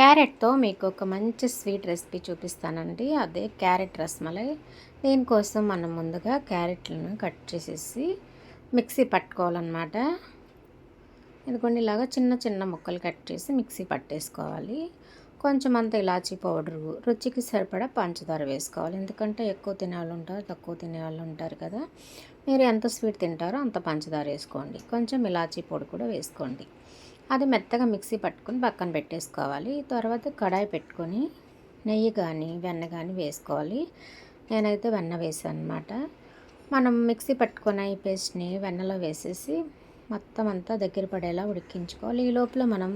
క్యారెట్‌తో మీకు ఒక మంచి స్వీట్ రెసిపీ చూపిస్తానండి. అదే క్యారెట్ రసమలై. దీనికోసం మనం ముందుగా క్యారెట్‌లను కట్ చేసేసి మిక్సీ పట్టుకోవాలన్నమాట. ఇదిగోండి ఇలాగ చిన్న చిన్న ముక్కలు కట్ చేసి మిక్సీ పట్టేసుకోవాలి. కొంచెం అంత ఇలాచీ పౌడరు, రుచికి సరిపడా పంచదార వేసుకోవాలి. ఎందుకంటే ఎక్కువ తినేవాళ్ళు ఉంటారు, తక్కువ తినేవాళ్ళు ఉంటారు కదా! మీరు ఎంత స్వీట్ తింటారో అంత పంచదార వేసుకోండి. కొంచెం ఇలాచీ పొడి కూడా వేసుకోండి. అది మెత్తగా మిక్సీ పట్టుకొని పక్కన పెట్టేసుకోవాలి. తర్వాత కడాయి పెట్టుకొని నెయ్యి కానీ వెన్న కానీ వేసుకోవాలి. నేనైతే వెన్న వేసాను అనమాట. మనం మిక్సీ పట్టుకున్న ఈ పేస్ట్ని వెన్నలో వేసేసి మొత్తం అంతా దగ్గర పడేలా ఉడికించుకోవాలి. ఈ లోపల మనం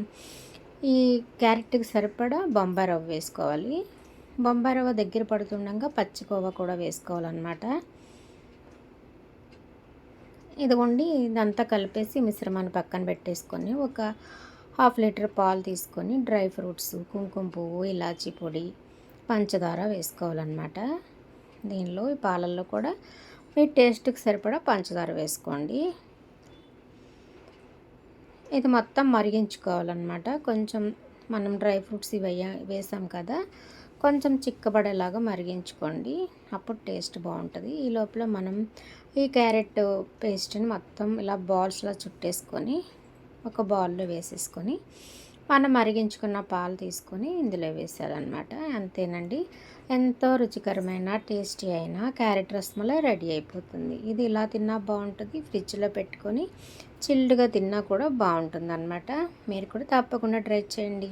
ఈ క్యారెట్కి సరిపడా బొంబాయి రవ్వ వేసుకోవాలి. బొంబాయి రవ్వ దగ్గర పడుతుండగా పచ్చికోవా కూడా వేసుకోవాలన్నమాట. ఇదిగోండి ఇదంతా కలిపేసి మిశ్రమాన్ని పక్కన పెట్టేసుకొని ఒక హాఫ్ లీటర్ పాలు తీసుకొని డ్రై ఫ్రూట్స్, కుంకుమ పువ్వు, ఇలాచీ పొడి, పంచదార వేసుకోవాలన్నమాట. దీనిలో ఈ పాలల్లో కూడా మీ టేస్ట్కి సరిపడా పంచదార వేసుకోండి. ఇది మొత్తం మరిగించుకోవాలన్నమాట. కొంచెం మనం డ్రై ఫ్రూట్స్ ఇవి వేసాం కదా, కొంచెం చిక్కబడేలాగా మరిగించుకోండి. అప్పుడు టేస్ట్ బాగుంటుంది. ఈ లోపల మనం ఈ క్యారెట్ పేస్ట్ని మొత్తం ఇలా బాల్స్లా చుట్టేసుకొని ఒక బౌల్లో వేసేసుకొని మనం మరిగించుకున్న పాలు తీసుకొని ఇందులో వేసేయాలన్నమాట. అంతేనండి, ఎంతో రుచికరమైన టేస్టీ అయిన క్యారెట్ రసమలై రెడీ అయిపోతుంది. ఇది ఇలా తిన్నా బాగుంటుంది, ఫ్రిడ్జ్లో పెట్టుకొని చిల్డ్గా తిన్నా కూడా బాగుంటుంది అన్నమాట. మీరు కూడా తప్పకుండా ట్రై చేయండి.